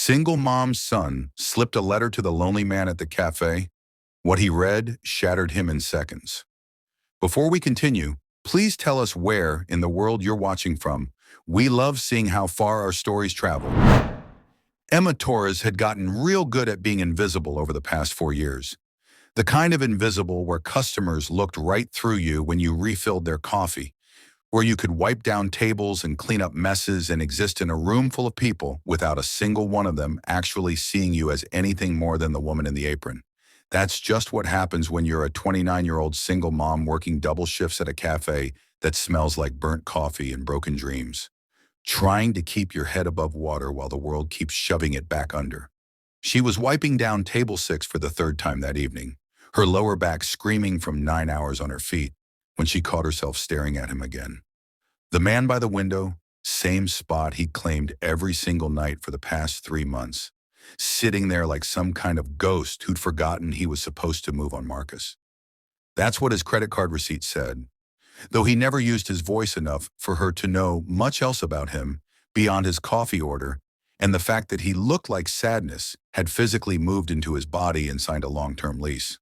Single mom's son slipped a letter to the lonely man at the cafe. What he read shattered him in seconds. Before we continue, please tell us where in the world you're watching from. We love seeing how far our stories travel. Emma Torres had gotten real good at being invisible over the past 4 years. The kind of invisible where customers looked right through you when you refilled their coffee, where you could wipe down tables and clean up messes and exist in a room full of people without a single one of them actually seeing you as anything more than the woman in the apron. That's just what happens when you're a 29-year-old single mom working double shifts at a cafe that smells like burnt coffee and broken dreams, trying to keep your head above water while the world keeps shoving it back under. She was wiping down table 6 for the third time that evening, her lower back screaming from 9 hours on her feet, when she caught herself staring at him again. The man by the window, same spot he'd claimed every single night for the past 3 months, sitting there like some kind of ghost who'd forgotten he was supposed to move on Marcus. That's what his credit card receipt said, though he never used his voice enough for her to know much else about him beyond his coffee order and the fact that he looked like sadness had physically moved into his body and signed a long-term lease.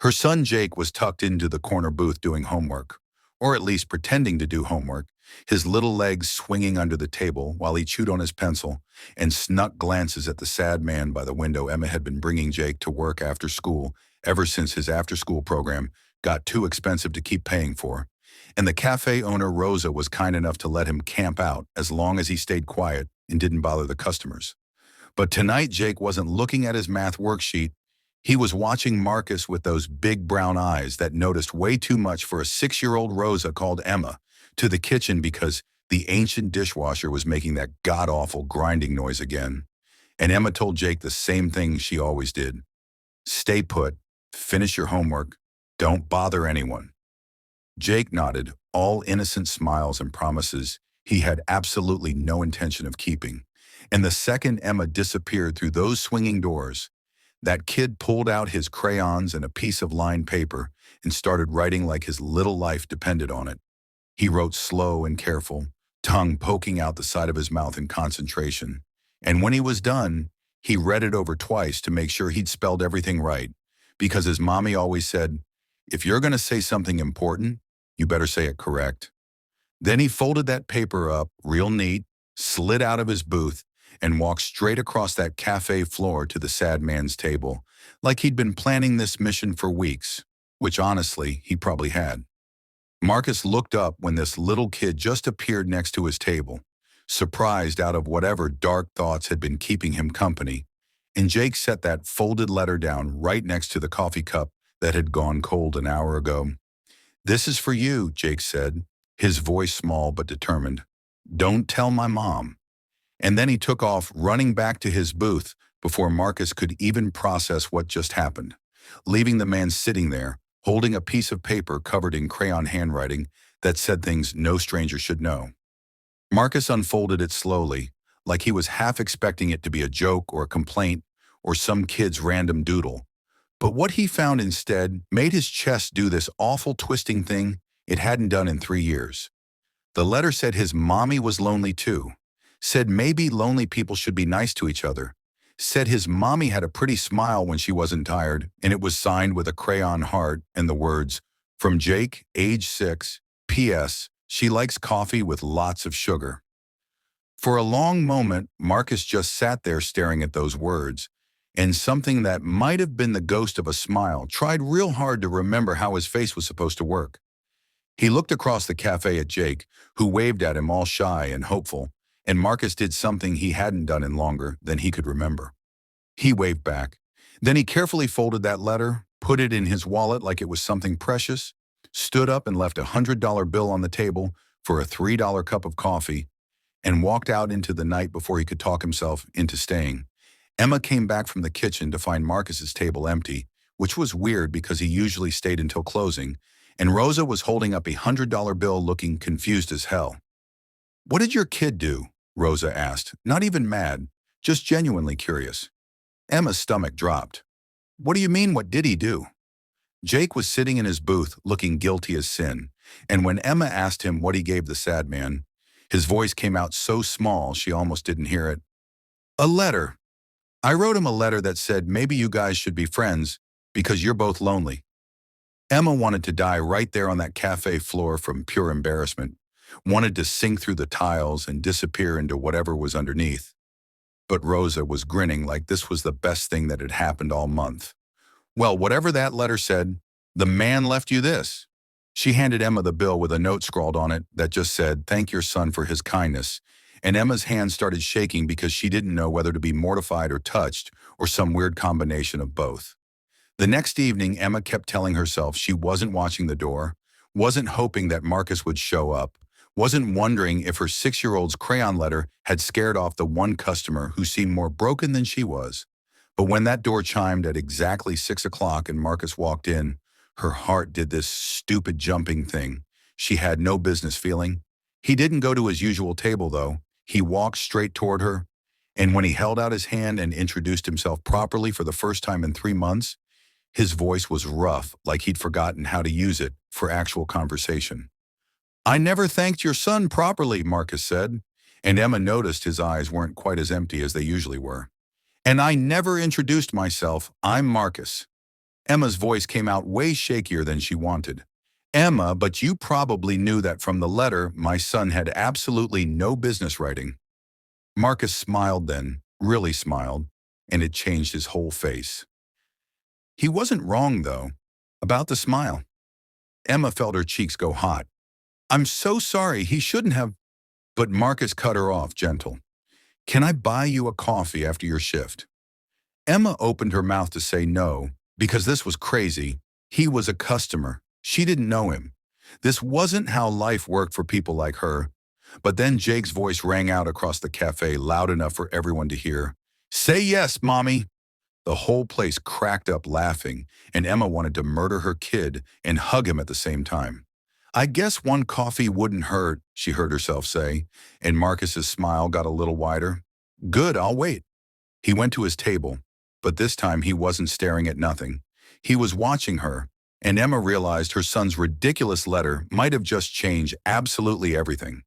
Her son Jake was tucked into the corner booth doing homework, or at least pretending to do homework, his little legs swinging under the table while he chewed on his pencil and snuck glances at the sad man by the window. Emma had been bringing Jake to work after school ever since his after-school program got too expensive to keep paying for, and the cafe owner Rosa was kind enough to let him camp out as long as he stayed quiet and didn't bother the customers. But tonight Jake wasn't looking at his math worksheet. He was watching Marcus with those big brown eyes that noticed way too much for a 6-year-old Rosa called Emma to the kitchen because the ancient dishwasher was making that god-awful grinding noise again. And Emma told Jake the same thing she always did. Stay put, finish your homework, don't bother anyone. Jake nodded, all innocent smiles and promises he had absolutely no intention of keeping. And the second Emma disappeared through those swinging doors, that kid pulled out his crayons and a piece of lined paper and started writing like his little life depended on it. He wrote slow and careful, tongue poking out the side of his mouth in concentration. And when he was done, he read it over twice to make sure he'd spelled everything right, because his mommy always said, if you're going to say something important, you better say it correct. Then he folded that paper up real neat, slid out of his booth, and walked straight across that cafe floor to the sad man's table, like he'd been planning this mission for weeks, which honestly, he probably had. Marcus looked up when this little kid just appeared next to his table, surprised out of whatever dark thoughts had been keeping him company, and Jake set that folded letter down right next to the coffee cup that had gone cold an hour ago. This is for you, Jake said, his voice small but determined. Don't tell my mom. And then he took off, running back to his booth before Marcus could even process what just happened, leaving the man sitting there, holding a piece of paper covered in crayon handwriting that said things no stranger should know. Marcus unfolded it slowly, like he was half expecting it to be a joke or a complaint or some kid's random doodle. But what he found instead made his chest do this awful twisting thing it hadn't done in 3 years. The letter said his mommy was lonely too, said maybe lonely people should be nice to each other, said his mommy had a pretty smile when she wasn't tired, and it was signed with a crayon heart and the words, from Jake, age 6, P.S. She likes coffee with lots of sugar. For a long moment, Marcus just sat there staring at those words, and something that might have been the ghost of a smile tried real hard to remember how his face was supposed to work. He looked across the cafe at Jake, who waved at him all shy and hopeful, and Marcus did something he hadn't done in longer than he could remember. He waved back. Then he carefully folded that letter, put it in his wallet like it was something precious, stood up and left $100 bill on the table for a $3 cup of coffee, and walked out into the night before he could talk himself into staying. Emma came back from the kitchen to find Marcus's table empty, which was weird because he usually stayed until closing, and Rosa was holding up a $100 bill looking confused as hell. What did your kid do? Rosa asked, not even mad, just genuinely curious. Emma's stomach dropped. What do you mean, what did he do? Jake was sitting in his booth looking guilty as sin, and when Emma asked him what he gave the sad man, his voice came out so small she almost didn't hear it. A letter. I wrote him a letter that said maybe you guys should be friends because you're both lonely. Emma wanted to die right there on that cafe floor from pure embarrassment, wanted to sink through the tiles and disappear into whatever was underneath. But Rosa was grinning like this was the best thing that had happened all month. Well, whatever that letter said, the man left you this. She handed Emma the bill with a note scrawled on it that just said, "Thank your son for his kindness." And Emma's hand started shaking because she didn't know whether to be mortified or touched, or some weird combination of both. The next evening, Emma kept telling herself she wasn't watching the door, wasn't hoping that Marcus would show up, wasn't wondering if her 6-year-old's crayon letter had scared off the one customer who seemed more broken than she was. But when that door chimed at exactly 6 o'clock and Marcus walked in, her heart did this stupid jumping thing she had no business feeling. He didn't go to his usual table, though. He walked straight toward her, and when he held out his hand and introduced himself properly for the first time in 3 months, his voice was rough, like he'd forgotten how to use it for actual conversation. "I never thanked your son properly," Marcus said, and Emma noticed his eyes weren't quite as empty as they usually were. "And I never introduced myself. I'm Marcus." Emma's voice came out way shakier than she wanted. "Emma, but you probably knew that from the letter my son had absolutely no business writing." Marcus smiled then, really smiled, and it changed his whole face. He wasn't wrong, though, about the smile. Emma felt her cheeks go hot. "I'm so sorry, he shouldn't have—" But Marcus cut her off, gentle. "Can I buy you a coffee after your shift?" Emma opened her mouth to say no, because this was crazy. He was a customer. She didn't know him. This wasn't how life worked for people like her. But then Jake's voice rang out across the cafe loud enough for everyone to hear. "Say yes, Mommy!" The whole place cracked up laughing, and Emma wanted to murder her kid and hug him at the same time. "I guess one coffee wouldn't hurt," she heard herself say, and Marcus's smile got a little wider. "Good, I'll wait." He went to his table, but this time he wasn't staring at nothing. He was watching her, and Emma realized her son's ridiculous letter might have just changed absolutely everything.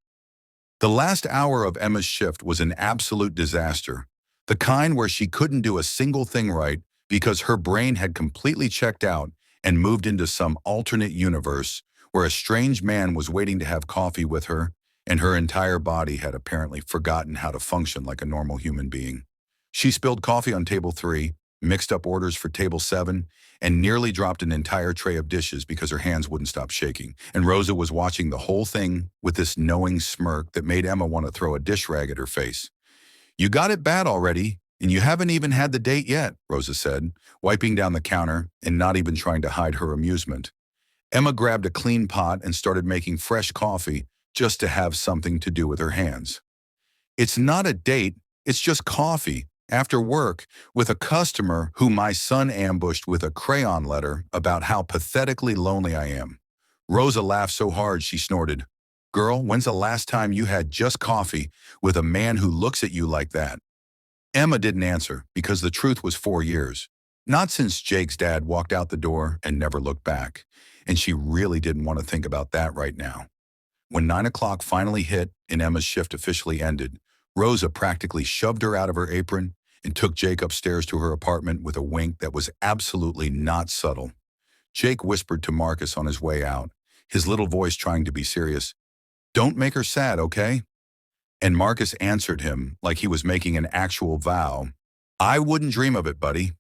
The last hour of Emma's shift was an absolute disaster, the kind where she couldn't do a single thing right because her brain had completely checked out and moved into some alternate universe where a strange man was waiting to have coffee with her, and her entire body had apparently forgotten how to function like a normal human being. She spilled coffee on table 3, mixed up orders for table 7, and nearly dropped an entire tray of dishes because her hands wouldn't stop shaking. And Rosa was watching the whole thing with this knowing smirk that made Emma want to throw a dish rag at her face. "You got it bad already, and you haven't even had the date yet," Rosa said, wiping down the counter and not even trying to hide her amusement. Emma grabbed a clean pot and started making fresh coffee just to have something to do with her hands. "It's not a date, it's just coffee, after work, with a customer who my son ambushed with a crayon letter about how pathetically lonely I am." Rosa laughed so hard she snorted. "Girl, when's the last time you had just coffee with a man who looks at you like that?" Emma didn't answer because the truth was 4 years. Not since Jake's dad walked out the door and never looked back. And she really didn't want to think about that right now. When 9 o'clock finally hit and Emma's shift officially ended, Rosa practically shoved her out of her apron and took Jake upstairs to her apartment with a wink that was absolutely not subtle. Jake whispered to Marcus on his way out, his little voice trying to be serious, "Don't make her sad, okay?" And Marcus answered him like he was making an actual vow, "I wouldn't dream of it, buddy."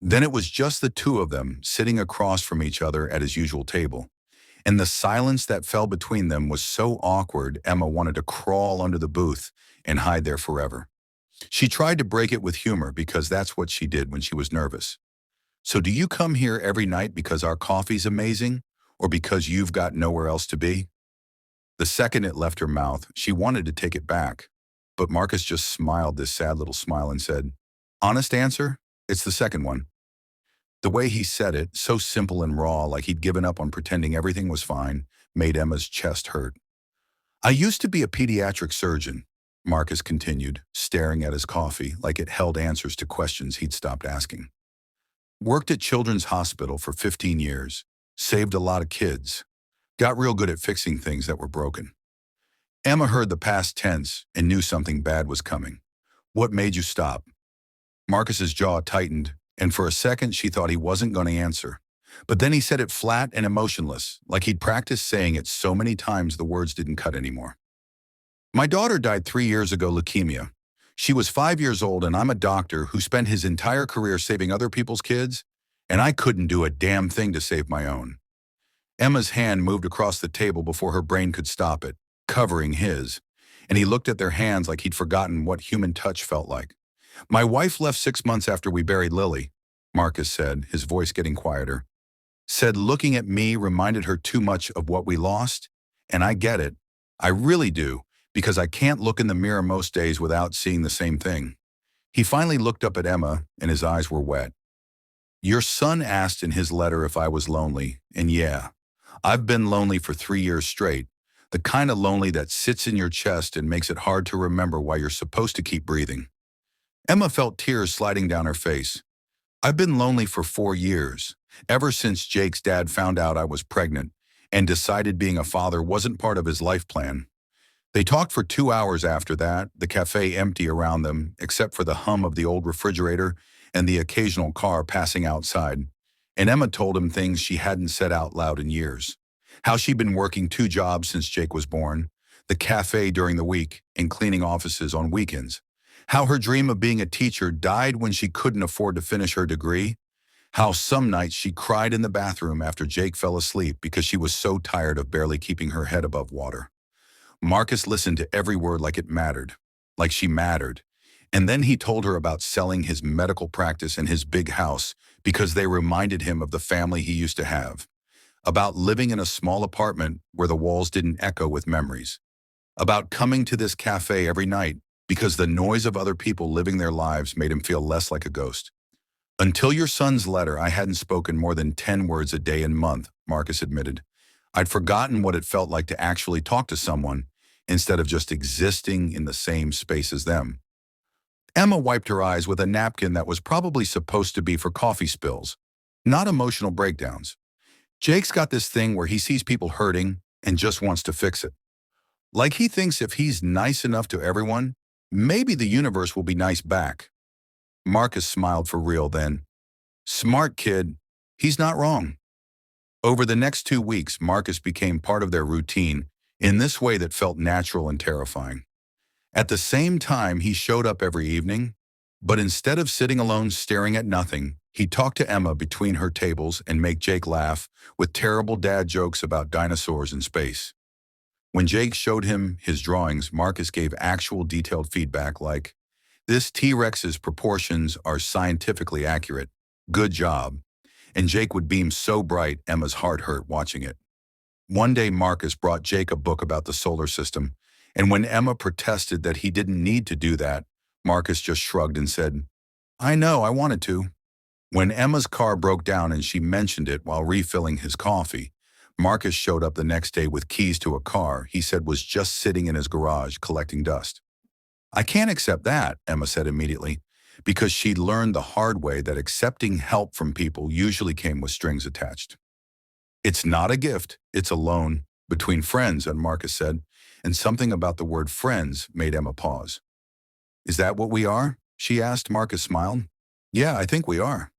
Then it was just the two of them sitting across from each other at his usual table. And the silence that fell between them was so awkward Emma wanted to crawl under the booth and hide there forever. She tried to break it with humor because that's what she did when she was nervous. "So do you come here every night because our coffee's amazing, or because you've got nowhere else to be?" The second it left her mouth, she wanted to take it back. But Marcus just smiled this sad little smile and said, "Honest answer, it's the second one." The way he said it, so simple and raw, like he'd given up on pretending everything was fine, made Emma's chest hurt. "I used to be a pediatric surgeon," Marcus continued, staring at his coffee like it held answers to questions he'd stopped asking. "Worked at Children's Hospital for 15 years, saved a lot of kids, got real good at fixing things that were broken." Emma heard the past tense and knew something bad was coming. What made you stop? Marcus's jaw tightened, and for a second she thought he wasn't going to answer. But then he said it flat and emotionless, like he'd practiced saying it so many times the words didn't cut anymore. My daughter died 3 years ago, leukemia. She was 5 years old, and I'm a doctor who spent his entire career saving other people's kids, and I couldn't do a damn thing to save my own. Emma's hand moved across the table before her brain could stop it, covering his, and he looked at their hands like he'd forgotten what human touch felt like. My wife left 6 months after we buried Lily, Marcus said, his voice getting quieter. Said looking at me reminded her too much of what we lost, and I get it. I really do, because I can't look in the mirror most days without seeing the same thing. He finally looked up at Emma, and his eyes were wet. Your son asked in his letter if I was lonely, and yeah, I've been lonely for 3 years straight, the kind of lonely that sits in your chest and makes it hard to remember why you're supposed to keep breathing. Emma felt tears sliding down her face. I've been lonely for 4 years, ever since Jake's dad found out I was pregnant and decided being a father wasn't part of his life plan. They talked for 2 hours after that, the cafe empty around them, except for the hum of the old refrigerator and the occasional car passing outside. And Emma told him things she hadn't said out loud in years. How she'd been working 2 jobs since Jake was born, the cafe during the week and cleaning offices on weekends. How her dream of being a teacher died when she couldn't afford to finish her degree. How some nights she cried in the bathroom after Jake fell asleep because she was so tired of barely keeping her head above water. Marcus listened to every word like it mattered, like she mattered. And then he told her about selling his medical practice and his big house because they reminded him of the family he used to have. About living in a small apartment where the walls didn't echo with memories. About coming to this cafe every night because the noise of other people living their lives made him feel less like a ghost. Until your son's letter, I hadn't spoken more than 10 words a day and month, Marcus admitted. I'd forgotten what it felt like to actually talk to someone instead of just existing in the same space as them. Emma wiped her eyes with a napkin that was probably supposed to be for coffee spills, not emotional breakdowns. Jake's got this thing where he sees people hurting and just wants to fix it. Like he thinks if he's nice enough to everyone, maybe the universe will be nice back. Marcus smiled for real then. Smart kid. He's not wrong. Over the next 2 weeks, Marcus became part of their routine in this way that felt natural and terrifying. At the same time, he showed up every evening, but instead of sitting alone staring at nothing, he talked to Emma between her tables and make Jake laugh with terrible dad jokes about dinosaurs in space. When Jake showed him his drawings, Marcus gave actual detailed feedback like, "This T-Rex's proportions are scientifically accurate. Good job." And Jake would beam so bright Emma's heart hurt watching it. One day Marcus brought Jake a book about the solar system, and when Emma protested that he didn't need to do that, Marcus just shrugged and said, I know, I wanted to. When Emma's car broke down and she mentioned it while refilling his coffee, Marcus showed up the next day with keys to a car he said was just sitting in his garage collecting dust. I can't accept that, Emma said immediately, because she'd learned the hard way that accepting help from people usually came with strings attached. It's not a gift, it's a loan, between friends, and Marcus said, and something about the word friends made Emma pause. Is that what we are? She asked. Marcus smiled. Yeah, I think we are.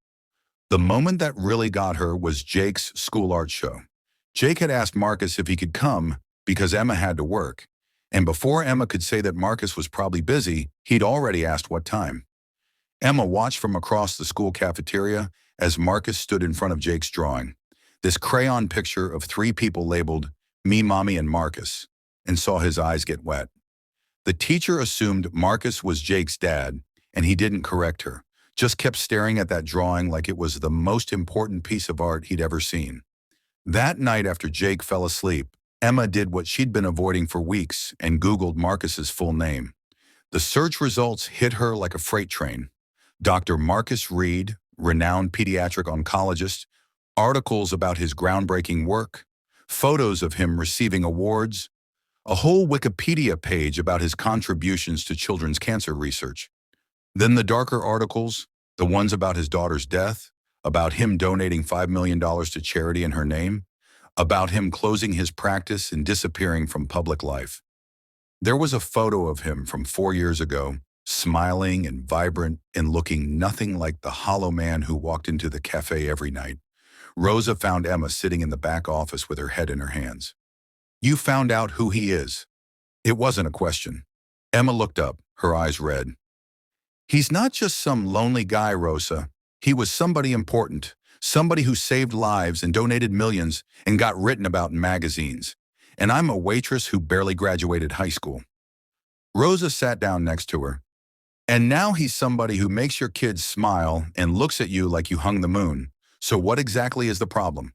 The moment that really got her was Jake's school art show. Jake had asked Marcus if he could come because Emma had to work, and before Emma could say that Marcus was probably busy, he'd already asked what time. Emma watched from across the school cafeteria as Marcus stood in front of Jake's drawing, this crayon picture of 3 people labeled Me, Mommy, and Marcus, and saw his eyes get wet. The teacher assumed Marcus was Jake's dad, and he didn't correct her, just kept staring at that drawing like it was the most important piece of art he'd ever seen. That night after Jake fell asleep, Emma did what she'd been avoiding for weeks and Googled Marcus's full name. The search results hit her like a freight train. Dr. Marcus Reed, renowned pediatric oncologist, articles about his groundbreaking work, photos of him receiving awards, a whole Wikipedia page about his contributions to children's cancer research. Then the darker articles, the ones about his daughter's death, about him donating $5 million to charity in her name, about him closing his practice and disappearing from public life. There was a photo of him from 4 years ago, smiling and vibrant and looking nothing like the hollow man who walked into the cafe every night. Rosa found Emma sitting in the back office with her head in her hands. "You found out who he is." It wasn't a question. Emma looked up, her eyes red. "He's not just some lonely guy, Rosa. He was somebody important, somebody who saved lives and donated millions and got written about in magazines. And I'm a waitress who barely graduated high school." Rosa sat down next to her. "And now he's somebody who makes your kids smile and looks at you like you hung the moon. So what exactly is the problem?"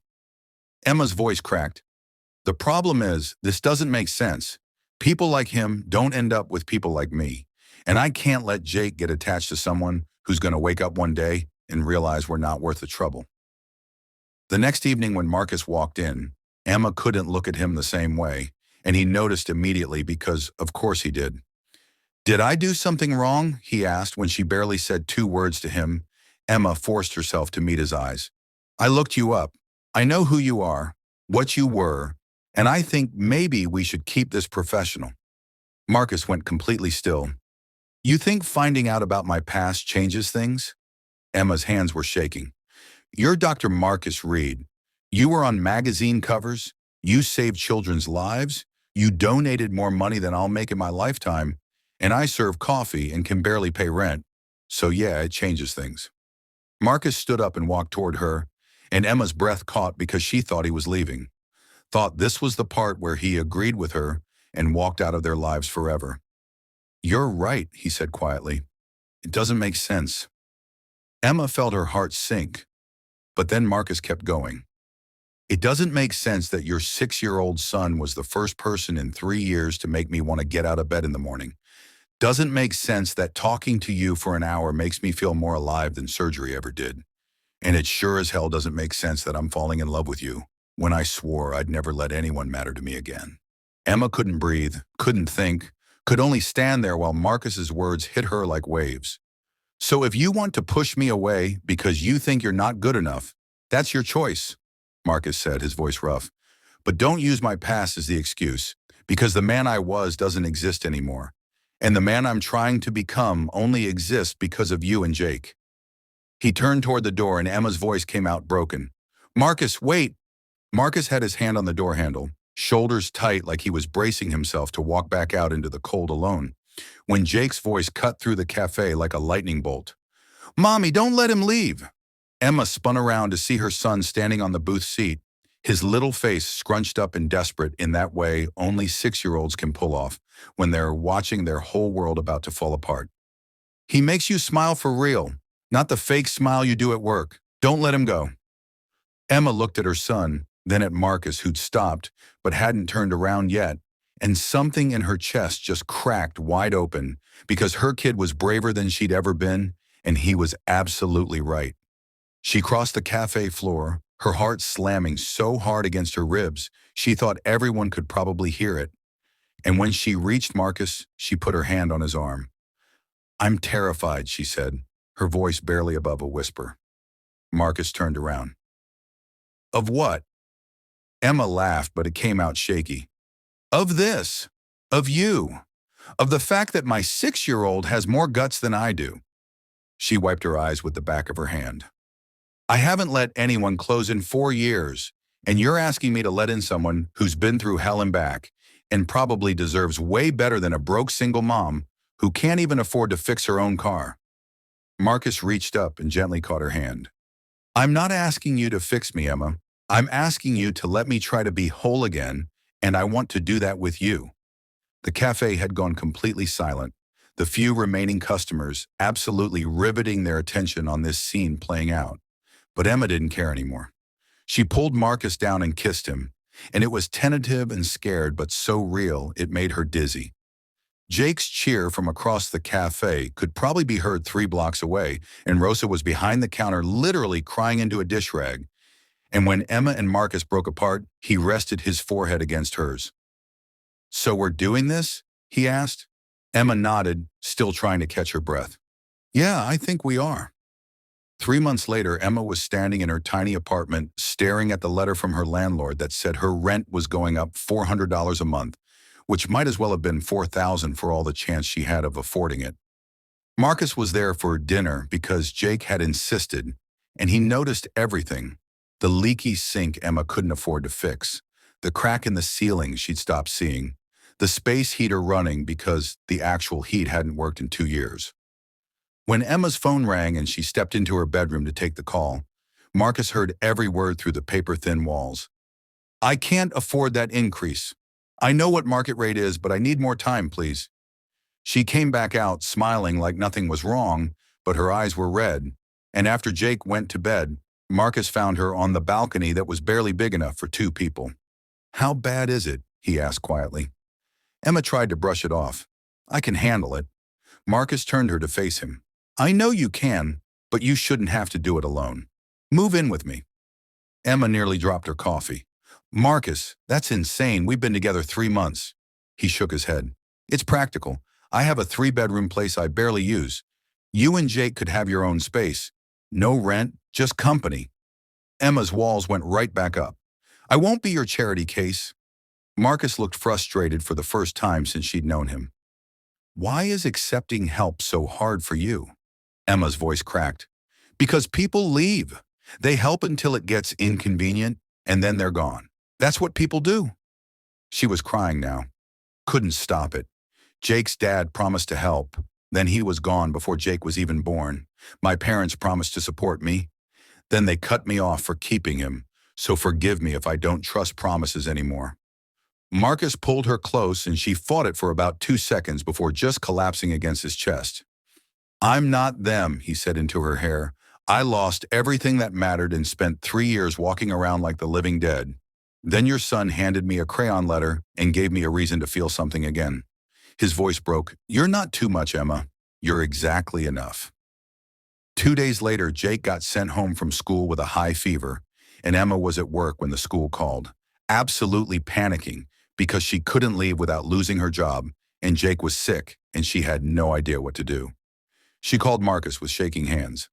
Emma's voice cracked. "The problem is, this doesn't make sense. People like him don't end up with people like me. And I can't let Jake get attached to someone who's going to wake up one day and realize we're not worth the trouble." The next evening when Marcus walked in, Emma couldn't look at him the same way, and he noticed immediately because, of course he did. "Did I do something wrong?" he asked when she barely said 2 words to him. Emma forced herself to meet his eyes. "I looked you up. I know who you are, what you were, and I think maybe we should keep this professional." Marcus went completely still. "You think finding out about my past changes things?" Emma's hands were shaking. "You're Dr. Marcus Reed. You were on magazine covers. You saved children's lives. You donated more money than I'll make in my lifetime. And I serve coffee and can barely pay rent. So yeah, it changes things." Marcus stood up and walked toward her, and Emma's breath caught because she thought he was leaving. Thought this was the part where he agreed with her and walked out of their lives forever. "You're right," he said quietly. "It doesn't make sense." Emma felt her heart sink, but then Marcus kept going. "It doesn't make sense that your 6-year-old son was the first person in 3 years to make me want to get out of bed in the morning. Doesn't make sense that talking to you for an hour makes me feel more alive than surgery ever did. And it sure as hell doesn't make sense that I'm falling in love with you when I swore I'd never let anyone matter to me again." Emma couldn't breathe, couldn't think, could only stand there while Marcus's words hit her like waves. "So if you want to push me away because you think you're not good enough, that's your choice," Marcus said, his voice rough. "But don't use my past as the excuse, because the man I was doesn't exist anymore. And the man I'm trying to become only exists because of you and Jake." He turned toward the door and Emma's voice came out broken. "Marcus, wait!" Marcus had his hand on the door handle, shoulders tight like he was bracing himself to walk back out into the cold alone, when Jake's voice cut through the cafe like a lightning bolt. "Mommy, don't let him leave!" Emma spun around to see her son standing on the booth seat, his little face scrunched up and desperate in that way only 6-year-olds can pull off when they're watching their whole world about to fall apart. "He makes you smile for real, not the fake smile you do at work. Don't let him go." Emma looked at her son, then at Marcus, who'd stopped but hadn't turned around yet, and something in her chest just cracked wide open because her kid was braver than she'd ever been, and he was absolutely right. She crossed the cafe floor, her heart slamming so hard against her ribs she thought everyone could probably hear it. And when she reached Marcus, she put her hand on his arm. "I'm terrified," she said, her voice barely above a whisper. Marcus turned around. "Of what?" Emma laughed, but it came out shaky. "Of this. Of you. Of the fact that my 6-year-old has more guts than I do." She wiped her eyes with the back of her hand. "I haven't let anyone close in 4 years, and you're asking me to let in someone who's been through hell and back, and probably deserves way better than a broke single mom who can't even afford to fix her own car." Marcus reached up and gently caught her hand. "I'm not asking you to fix me, Emma. I'm asking you to let me try to be whole again, and I want to do that with you." The cafe had gone completely silent, the few remaining customers absolutely riveting their attention on this scene playing out. But Emma didn't care anymore. She pulled Marcus down and kissed him, and it was tentative and scared but so real it made her dizzy. Jake's cheer from across the cafe could probably be heard 3 blocks away, and Rosa was behind the counter literally crying into a dish rag. And when Emma and Marcus broke apart, he rested his forehead against hers. "So we're doing this?" he asked. Emma nodded, still trying to catch her breath. "Yeah, I think we are." 3 months later, Emma was standing in her tiny apartment, staring at the letter from her landlord that said her rent was going up $400 a month, which might as well have been $4,000 for all the chance she had of affording it. Marcus was there for dinner because Jake had insisted, and he noticed everything. The leaky sink Emma couldn't afford to fix, the crack in the ceiling she'd stopped seeing, the space heater running because the actual heat hadn't worked in 2 years. When Emma's phone rang and she stepped into her bedroom to take the call, Marcus heard every word through the paper-thin walls. "I can't afford that increase. I know what market rate is, but I need more time, please." She came back out smiling like nothing was wrong, but her eyes were red. And after Jake went to bed, Marcus found her on the balcony that was barely big enough for two people. "How bad is it?" he asked quietly. Emma tried to brush it off. "I can handle it." Marcus turned her to face him. "I know you can, but you shouldn't have to do it alone. Move in with me." Emma nearly dropped her coffee. "Marcus, that's insane. We've been together 3 months." He shook his head. "It's practical. I have a 3-bedroom place I barely use. You and Jake could have your own space. No rent, just company." Emma's walls went right back up. "I won't be your charity case." Marcus looked frustrated for the first time since she'd known him. "Why is accepting help so hard for you?" Emma's voice cracked. "Because people leave. They help until it gets inconvenient, and then they're gone. That's what people do." She was crying now. Couldn't stop it. Jake's dad promised to help. Then he was gone before Jake was even born. My parents promised to support me. Then they cut me off for keeping him. So forgive me if I don't trust promises anymore. Marcus pulled her close and she fought it for about 2 seconds before just collapsing against his chest. "I'm not them," he said into her hair. "I lost everything that mattered and spent 3 years walking around like the living dead. Then your son handed me a crayon letter and gave me a reason to feel something again." His voice broke. "You're not too much, Emma. You're exactly enough." 2 days later, Jake got sent home from school with a high fever, and Emma was at work when the school called, absolutely panicking because she couldn't leave without losing her job, and Jake was sick, and she had no idea what to do. She called Marcus with shaking hands.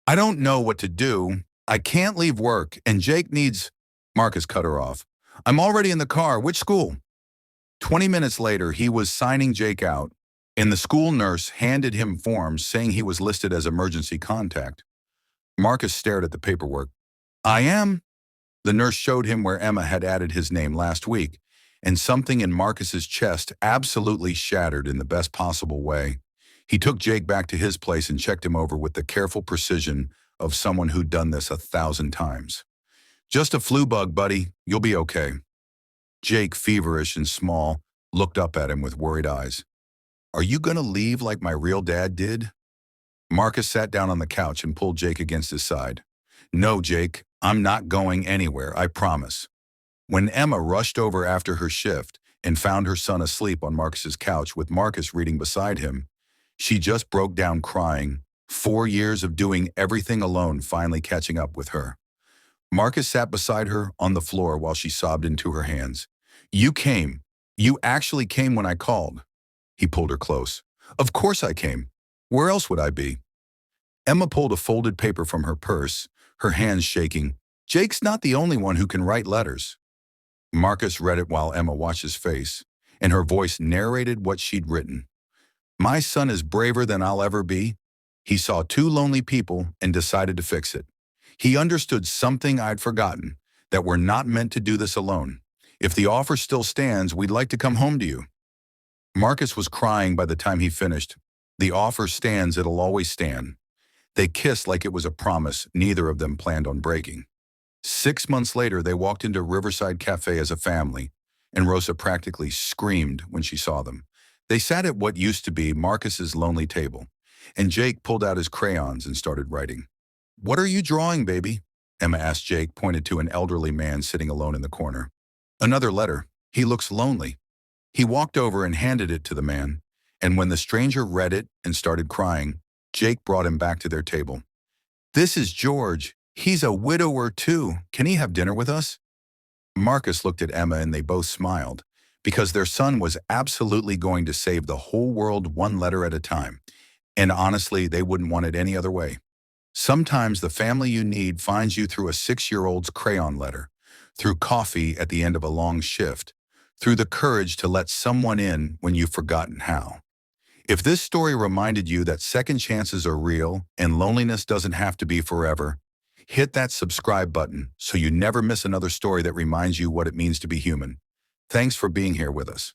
"I don't know what to do. I can't leave work, and Jake needs—" Marcus cut her off. "I'm already in the car. Which school?" 20 minutes later, he was signing Jake out, and the school nurse handed him forms saying he was listed as emergency contact. Marcus stared at the paperwork. "I am." The nurse showed him where Emma had added his name last week, and something in Marcus's chest absolutely shattered in the best possible way. He took Jake back to his place and checked him over with the careful precision of someone who'd done this 1,000 times. "Just a flu bug, buddy. You'll be okay." Jake, feverish and small, looked up at him with worried eyes. "Are you gonna leave like my real dad did?" Marcus sat down on the couch and pulled Jake against his side. "No, Jake, I'm not going anywhere, I promise." When Emma rushed over after her shift and found her son asleep on Marcus's couch with Marcus reading beside him, she just broke down crying, 4 years of doing everything alone finally catching up with her. Marcus sat beside her on the floor while she sobbed into her hands. "You came. You actually came when I called." He pulled her close. "Of course I came. Where else would I be?" Emma pulled a folded paper from her purse, her hands shaking. "Jake's not the only one who can write letters." Marcus read it while Emma watched his face, and her voice narrated what she'd written. "My son is braver than I'll ever be. He saw 2 lonely people and decided to fix it. He understood something I'd forgotten, that we're not meant to do this alone. If the offer still stands, we'd like to come home to you." Marcus was crying by the time he finished. "The offer stands, it'll always stand." They kissed like it was a promise neither of them planned on breaking. 6 months later, they walked into Riverside Café as a family, and Rosa practically screamed when she saw them. They sat at what used to be Marcus's lonely table, and Jake pulled out his crayons and started writing. "What are you drawing, baby?" Emma asked Jake, pointed to an elderly man sitting alone in the corner. "Another letter. He looks lonely." He walked over and handed it to the man, and when the stranger read it and started crying, Jake brought him back to their table. "This is George. He's a widower too. Can he have dinner with us?" Marcus looked at Emma and they both smiled, because their son was absolutely going to save the whole world one letter at a time, and honestly, they wouldn't want it any other way. Sometimes the family you need finds you through a 6-year-old's crayon letter, through coffee at the end of a long shift, through the courage to let someone in when you've forgotten how. If this story reminded you that second chances are real and loneliness doesn't have to be forever, hit that subscribe button so you never miss another story that reminds you what it means to be human. Thanks for being here with us.